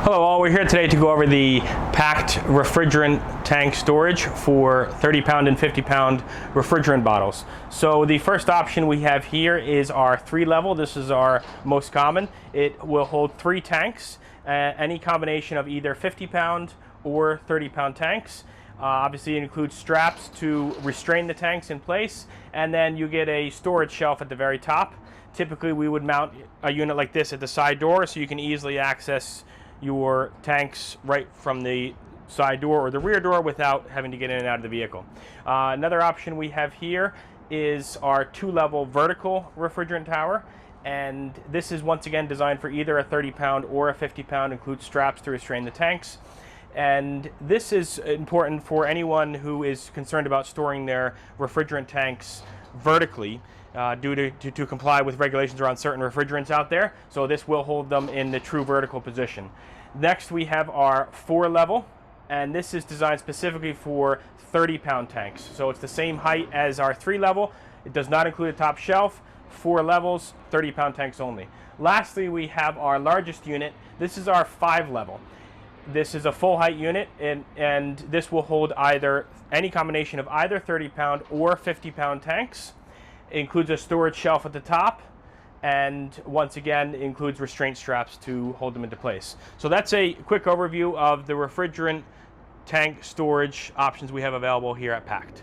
Hello all, we're here today to go over the packed refrigerant tank storage for 30-pound and 50-pound refrigerant bottles. So the first option we have here is our 3-level. This is our most common. It will hold 3 tanks, any combination of either 50-pound or 30-pound tanks. Obviously it includes straps to restrain the tanks in place, and then you get a storage shelf at the very top. Typically we would mount a unit like this at the side door so you can easily access your tanks right from the side door or the rear door without having to get in and out of the vehicle. Another option we have here is our 2-level vertical refrigerant tower, and this is once again designed for either a 30-pound or a 50-pound, includes straps to restrain the tanks. And this is important for anyone who is concerned about storing their refrigerant tanks vertically due to comply with regulations around certain refrigerants out there. So this will hold them in the true vertical position. Next we have our 4-level, and this is designed specifically for 30-pound tanks. So it's the same height as our 3-level. It does not include a top shelf. 4 levels, 30-pound tanks only. Lastly, we have our largest unit. This is our 5-level. This is a full height unit, and this will hold either any combination of either 30-pound or 50-pound tanks. It includes a storage shelf at the top, and once again includes restraint straps to hold them into place. So that's a quick overview of the refrigerant tank storage options we have available here at Pact.